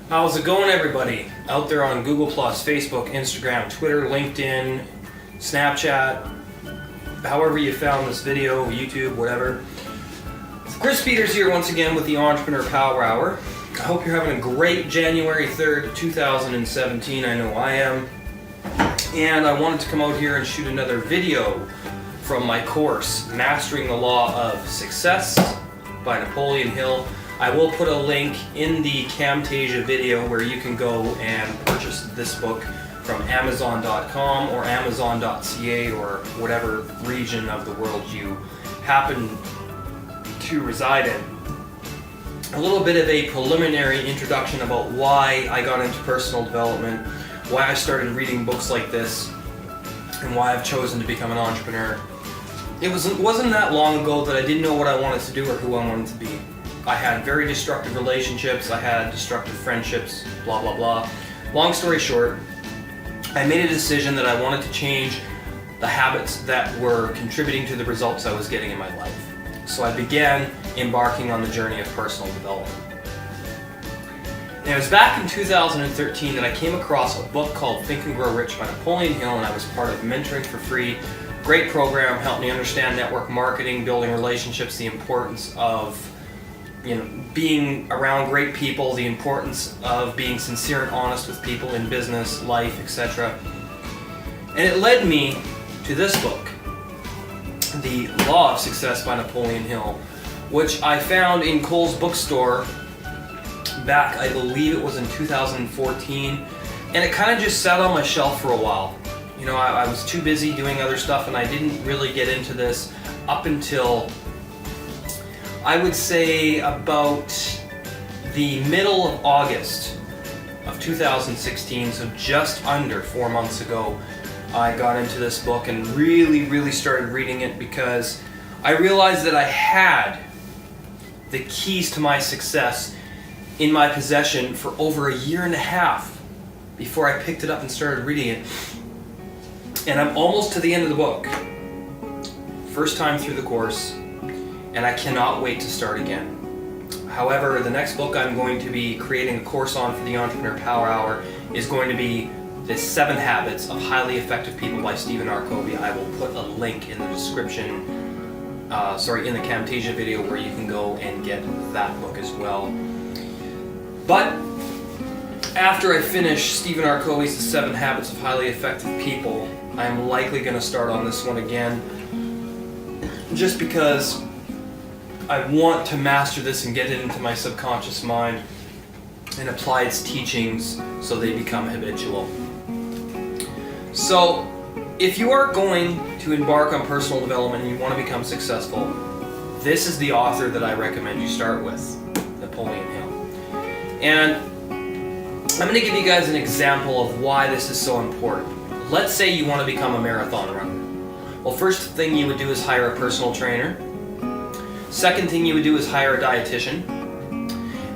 How's it going, everybody? Out there on Google+, Facebook, Instagram, Twitter, LinkedIn, Snapchat, however you found this video, YouTube, whatever. Chris Peters here once again with the Entrepreneur Power Hour. I hope you're having a great January 3rd, 2017. I know I am. And I wanted to come out here and shoot another video from my course, Mastering the Law of Success by Napoleon Hill. I will put a link in the Camtasia video where you can go and purchase this book from Amazon.com or Amazon.ca or whatever region of the world you happen to reside in. A little bit of a preliminary introduction about why I got into personal development, why I started reading books like this, and why I've chosen to become an entrepreneur. It wasn't that long ago that I didn't know what I wanted to do or who I wanted to be. I had very destructive relationships, I had destructive friendships, blah blah blah. Long story short, I made a decision that I wanted to change the habits that were contributing to the results I was getting in my life. So I began embarking on the journey of personal development. And it was back in 2013 that I came across a book called Think and Grow Rich by Napoleon Hill, and I was part of Mentoring for Free. Great program, helped me understand network marketing, building relationships, the importance of being around great people, the importance of being sincere and honest with people in business, life, etc. And it led me to this book, The Law of Success by Napoleon Hill, which I found in Kohl's bookstore back, I believe it was in 2014, and it kind of just sat on my shelf for a while. I was too busy doing other stuff and I didn't really get into this up until I would say about the middle of August of 2016, so just under 4 months ago, I got into this book and really started reading it because I realized that I had the keys to my success in my possession for over a year and a half before I picked it up and started reading it. And I'm almost to the end of the book. First time through the course. And I cannot wait to start again. However, the next book I'm going to be creating a course on for the Entrepreneur Power Hour is going to be The 7 Habits of Highly Effective People by Stephen R. Covey. I will put a link in the description, in the Camtasia video where you can go and get that book as well. But after I finish Stephen R. Covey's The 7 Habits of Highly Effective People, I am likely going to start on this one again, just because I want to master this and get it into my subconscious mind and apply its teachings so they become habitual. So, if you are going to embark on personal development and you want to become successful, this is the author that I recommend you start with, Napoleon Hill. And I'm going to give you guys an example of why this is so important. Let's say you want to become a marathon runner. Well, first thing you would do is hire a personal trainer. Second thing you would do is hire a dietitian.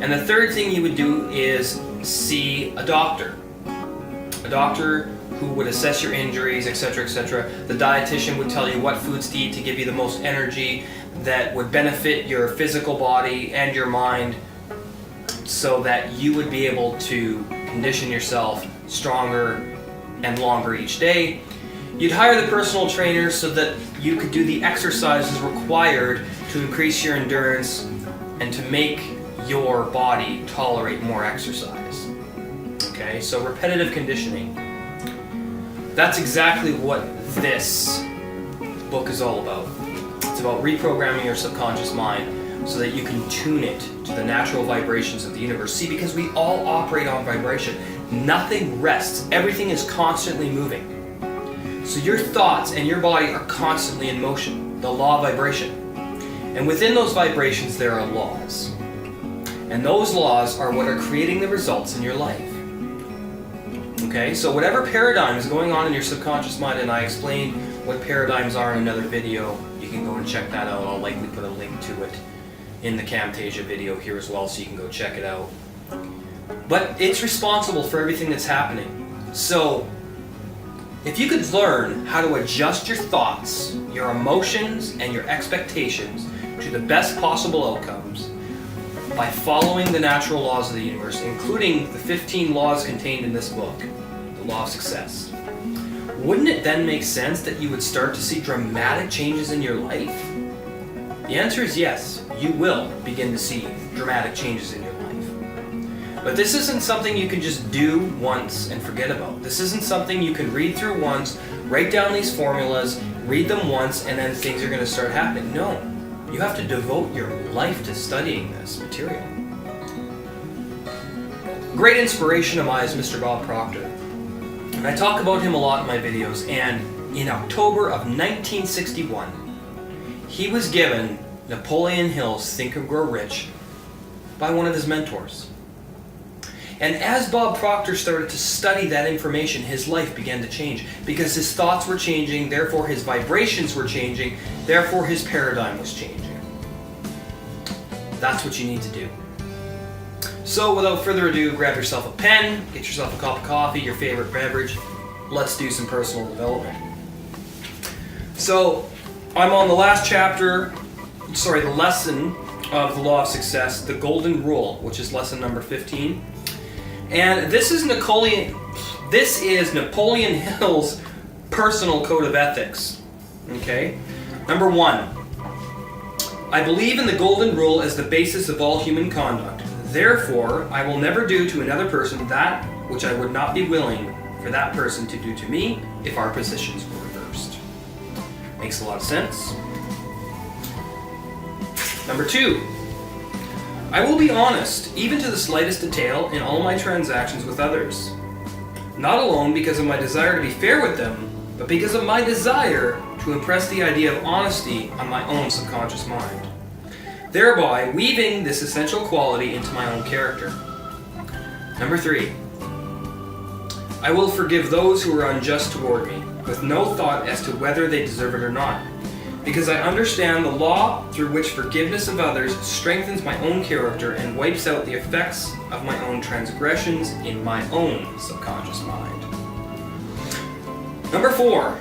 And the third thing you would do is see a doctor. A doctor who would assess your injuries, etc., etc. The dietitian would tell you what foods to eat to give you the most energy that would benefit your physical body and your mind so that you would be able to condition yourself stronger and longer each day. You'd hire the personal trainer so that you could do the exercises required to increase your endurance and to make your body tolerate more exercise. Okay, so repetitive conditioning. That's exactly what this book is all about. It's about reprogramming your subconscious mind so that you can tune it to the natural vibrations of the universe. See, because we all operate on vibration. Nothing rests. Everything is constantly moving. So your thoughts and your body are constantly in motion, the law of vibration. And within those vibrations there are laws. And those laws are what are creating the results in your life. Okay, so whatever paradigm is going on in your subconscious mind, and I explain what paradigms are in another video, you can go and check that out. I'll likely put a link to it in the Camtasia video here as well, so you can go check it out. But it's responsible for everything that's happening. So If you could learn how to adjust your thoughts, your emotions, and your expectations to the best possible outcomes by following the natural laws of the universe, including the 15 laws contained in this book, the law of success, wouldn't it then make sense that you would start to see dramatic changes in your life? The answer is yes, you will begin to see dramatic changes in your life. But this isn't something you can just do once and forget about. This isn't something you can read through once, write down these formulas, read them once, and then things are going to start happening. No, you have to devote your life to studying this material. Great inspiration of mine is Mr. Bob Proctor. And I talk about him a lot in my videos, and in October of 1961, he was given Napoleon Hill's Think and Grow Rich by one of his mentors. And as Bob Proctor started to study that information, his life began to change because his thoughts were changing, therefore his vibrations were changing, therefore his paradigm was changing. That's what you need to do. So without further ado, grab yourself a pen, get yourself a cup of coffee, your favorite beverage. Let's do some personal development. So I'm on the last chapter, the lesson of the law of success, the golden rule, which is lesson number 15. And this is Napoleon Hill's personal code of ethics. Okay? Number 1. I believe in the golden rule as the basis of all human conduct. Therefore, I will never do to another person that which I would not be willing for that person to do to me if our positions were reversed. Makes a lot of sense. Number 2. I will be honest, even to the slightest detail, in all my transactions with others. Not alone because of my desire to be fair with them, but because of my desire to impress the idea of honesty on my own subconscious mind, thereby weaving this essential quality into my own character. Number 3. I will forgive those who are unjust toward me, with no thought as to whether they deserve it or not, because I understand the law through which forgiveness of others strengthens my own character and wipes out the effects of my own transgressions in my own subconscious mind. Number 4.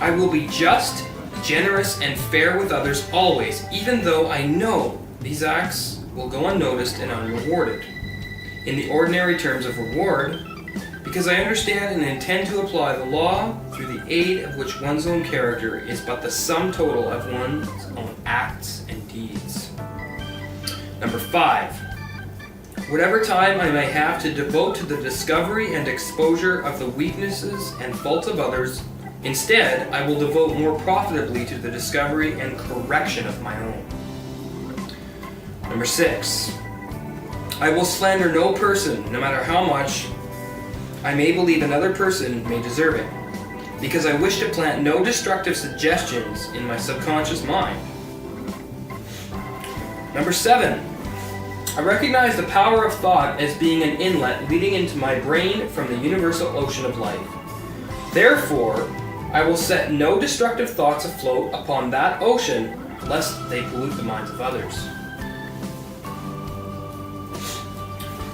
I will be just, generous, and fair with others always, even though I know these acts will go unnoticed and unrewarded. In the ordinary terms of reward, because I understand and intend to apply the law through the aid of which one's own character is but the sum total of one's own acts and deeds. Number 5. Whatever time I may have to devote to the discovery and exposure of the weaknesses and faults of others, instead, I will devote more profitably to the discovery and correction of my own. Number 6. I will slander no person, no matter how much I may believe another person may deserve it, because I wish to plant no destructive suggestions in my subconscious mind. Number 7. I recognize the power of thought as being an inlet leading into my brain from the universal ocean of life. Therefore, I will set no destructive thoughts afloat upon that ocean, lest they pollute the minds of others.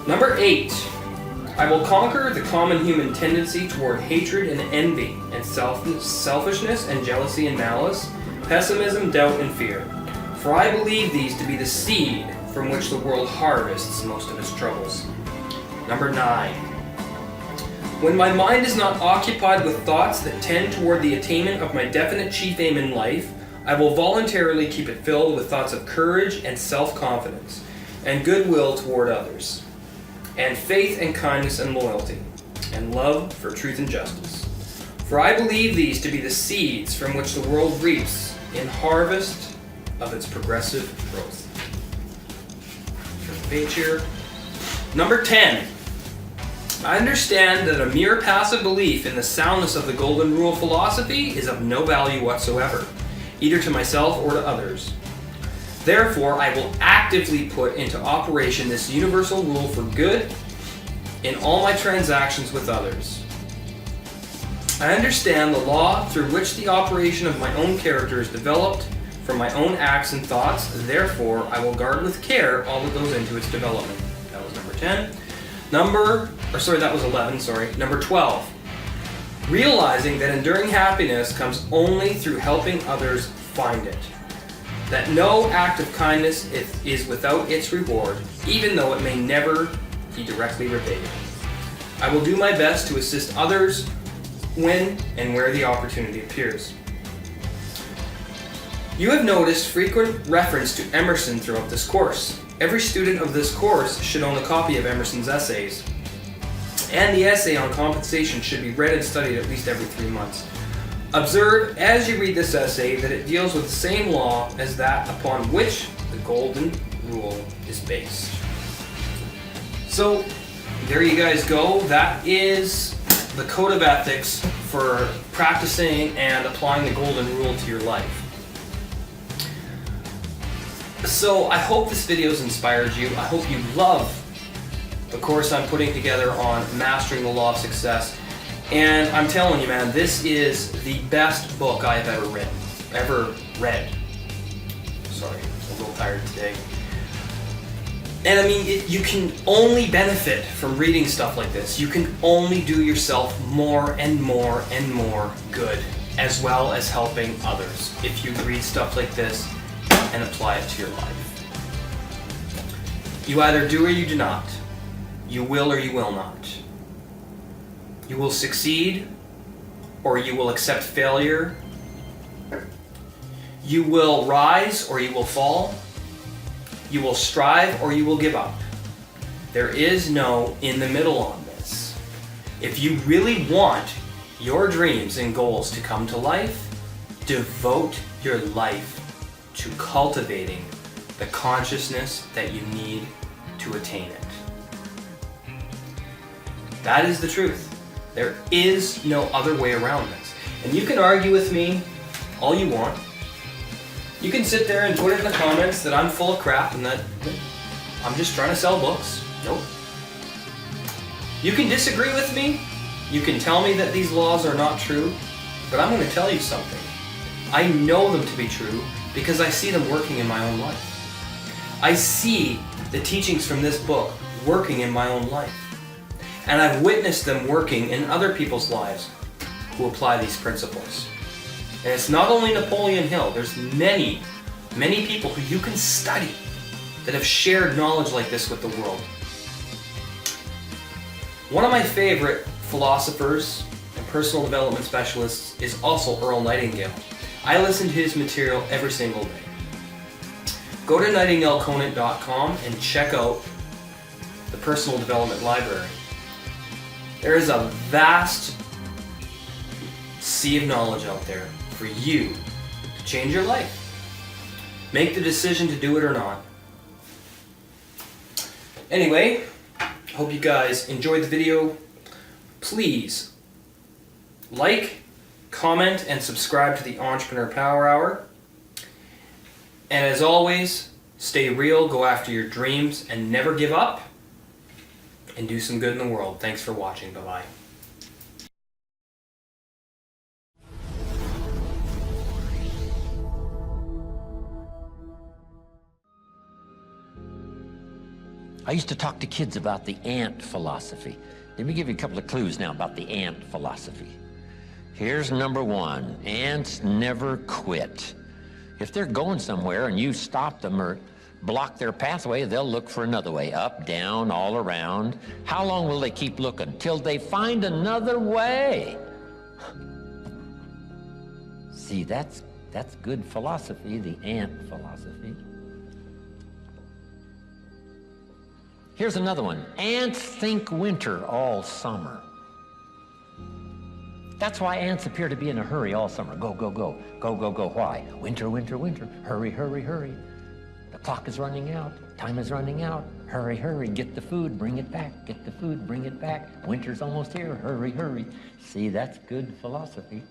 Number 8. I will conquer the common human tendency toward hatred and envy, and selfishness and jealousy and malice, pessimism, doubt, and fear. For I believe these to be the seed from which the world harvests most of its troubles. Number 9. When my mind is not occupied with thoughts that tend toward the attainment of my definite chief aim in life, I will voluntarily keep it filled with thoughts of courage and self-confidence, and goodwill toward others, and faith and kindness and loyalty, and love for truth and justice. For I believe these to be the seeds from which the world reaps in harvest of its progressive growth. Turn the page here. Number 10. I understand that a mere passive belief in the soundness of the Golden Rule philosophy is of no value whatsoever, either to myself or to others. Therefore, I will actively put into operation this universal rule for good in all my transactions with others. I understand the law through which the operation of my own character is developed from my own acts and thoughts. Therefore, I will guard with care all that goes into its development. That was number 10. That was 11, sorry. Number 12. realizing that enduring happiness comes only through helping others find it. That no act of kindness is without its reward, even though it may never be directly repaid. I will do my best to assist others when and where the opportunity appears. You have noticed frequent reference to Emerson throughout this course. Every student of this course should own a copy of Emerson's essays, and the essay on compensation should be read and studied at least every 3 months. Observe as you read this essay that it deals with the same law as that upon which the Golden Rule is based. So there you guys go. That is the code of ethics for practicing and applying the Golden Rule to your life. So I hope this video has inspired you. I hope you love the course I'm putting together on mastering the law of success. And I'm telling you, man, this is the best book I have ever read. Sorry, I'm a little tired today. And I mean, you can only benefit from reading stuff like this. You can only do yourself more and more and more good, as well as helping others, if you read stuff like this and apply it to your life. You either do or you do not. You will or you will not. You will succeed or you will accept failure. You will rise or you will fall. You will strive or you will give up. There is no in the middle on this. If you really want your dreams and goals to come to life, devote your life to cultivating the consciousness that you need to attain it. That is the truth. There is no other way around this. And you can argue with me all you want. You can sit there and put it in the comments that I'm full of crap and that I'm just trying to sell books. Nope. You can disagree with me. You can tell me that these laws are not true. But I'm going to tell you something. I know them to be true because I see them working in my own life. I see the teachings from this book working in my own life. And I've witnessed them working in other people's lives who apply these principles. And it's not only Napoleon Hill. There's many, many people who you can study that have shared knowledge like this with the world. One of my favorite philosophers and personal development specialists is also Earl Nightingale. I listen to his material every single day. Go to nightingaleconant.com and check out the Personal Development Library. There is a vast sea of knowledge out there for you to change your life. Make the decision to do it or not. Anyway, hope you guys enjoyed the video. Please like, comment, and subscribe to the Entrepreneur Power Hour. And as always, stay real, go after your dreams, and never give up. And do some good in the world. Thanks for watching. Bye-bye. I used to talk to kids about the ant philosophy. Let me give you a couple of clues now about the ant philosophy. Here's number one. Ants never quit. If they're going somewhere and you stop them or block their pathway, they'll look for another way, up, down, all around. How long will they keep looking? Till they find another way. See, that's good philosophy, the ant philosophy. Here's another one. Ants think winter all summer. That's why ants appear to be in a hurry all summer. Go, go, go. Go, go, go. Why? Winter, winter, winter. Hurry, hurry, hurry. The clock is running out. Time is running out. Hurry, hurry. Get the food. Bring it back. Get the food. Bring it back. Winter's almost here. Hurry, hurry. See, that's good philosophy.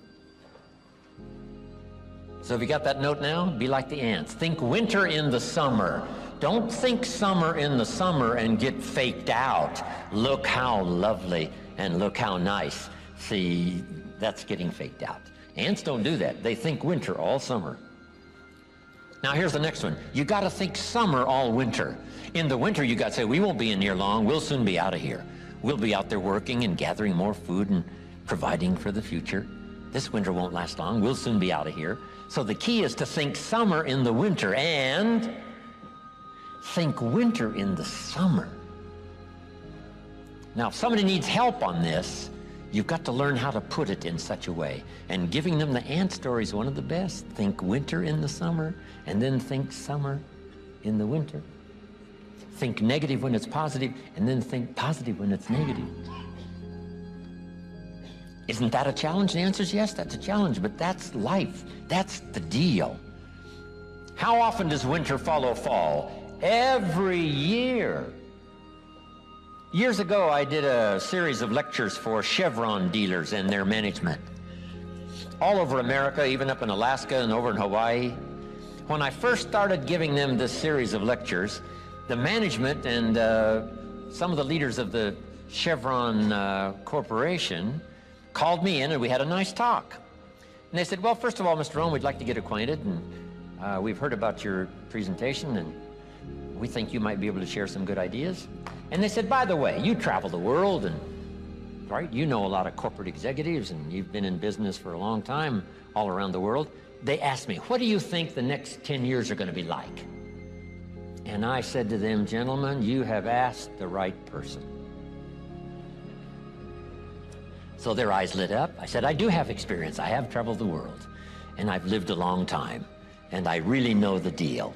So if you got that note now, be like the ants. Think winter in the summer. Don't think summer in the summer and get faked out. Look how lovely and look how nice. See, that's getting faked out. Ants don't do that. They think winter all summer. Now here's the next one. You got to think summer all winter. In the winter, you got to say, we won't be in here long. We'll soon be out of here. We'll be out there working and gathering more food and providing for the future. This winter won't last long. We'll soon be out of here. So the key is to think summer in the winter and think winter in the summer. Now, if somebody needs help on this, you've got to learn how to put it in such a way. And giving them the ant story is one of the best. Think winter in the summer, and then think summer in the winter. Think negative when it's positive, and then think positive when it's negative. Isn't that a challenge? The answer is yes, that's a challenge, but that's life. That's the deal. How often does winter follow fall? Every year. Years ago, I did a series of lectures for Chevron dealers and their management. All over America, even up in Alaska and over in Hawaii. When I first started giving them this series of lectures, the management and some of the leaders of the Chevron Corporation called me in and we had a nice talk. And they said, well, first of all, Mr. Rohn, we'd like to get acquainted, and we've heard about your presentation, and we think you might be able to share some good ideas. And they said, by the way, you travel the world, and right, you know a lot of corporate executives, and you've been in business for a long time all around the world. They asked me, what do you think the next 10 years are going to be like? And I said to them, gentlemen, you have asked the right person. So their eyes lit up. I said, I do have experience. I have traveled the world, and I've lived a long time, and I really know the deal.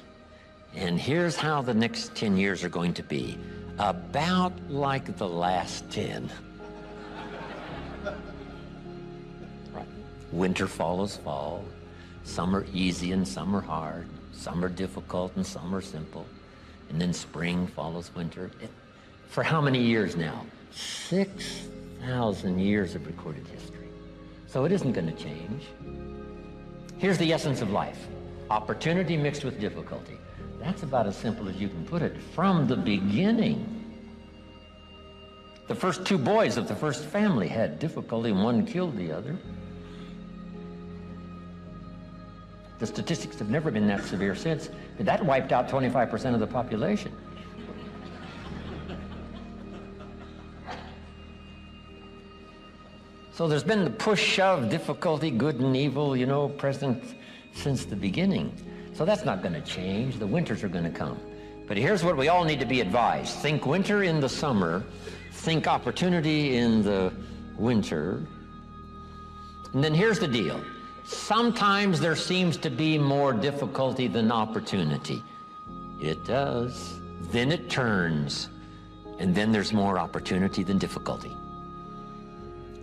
And here's how the next 10 years are going to be. About like the last 10. Right. Winter follows fall. Some are easy and some are hard. Some are difficult and some are simple. And then spring follows winter. For how many years now? 6,000 years of recorded history. So it isn't going to change. Here's the essence of life. Opportunity mixed with difficulty. That's about as simple as you can put it from the beginning. The first two boys of the first family had difficulty, and one killed the other. The statistics have never been that severe since, but that wiped out 25% of the population. So there's been the push, shove, difficulty, good and evil, you know, present since the beginning. So that's not going to change. The winters are going to come. But here's what we all need to be advised. Think winter in the summer. Think opportunity in the winter. And then here's the deal. Sometimes there seems to be more difficulty than opportunity. It does. Then it turns. And then there's more opportunity than difficulty.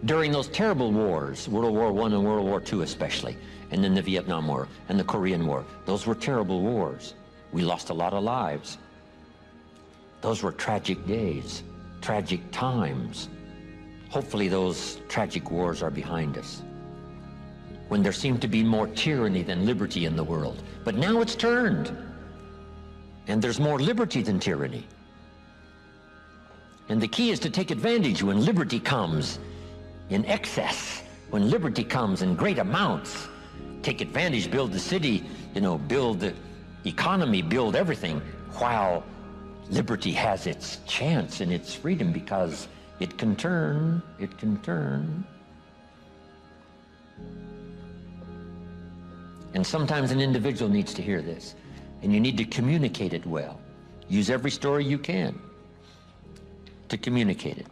During those terrible wars, World War I and World War II especially, and then the Vietnam War and the Korean War, those were terrible wars. We lost a lot of lives. Those were tragic days, tragic times. Hopefully those tragic wars are behind us, when there seemed to be more tyranny than liberty in the world. But now it's turned, and there's more liberty than tyranny. And the key is to take advantage when liberty comes in excess, when liberty comes in great amounts. Take advantage, build the city, you know, build the economy, build everything, while liberty has its chance and its freedom, because it can turn, it can turn. And sometimes an individual needs to hear this, and you need to communicate it well. Use every story you can to communicate it.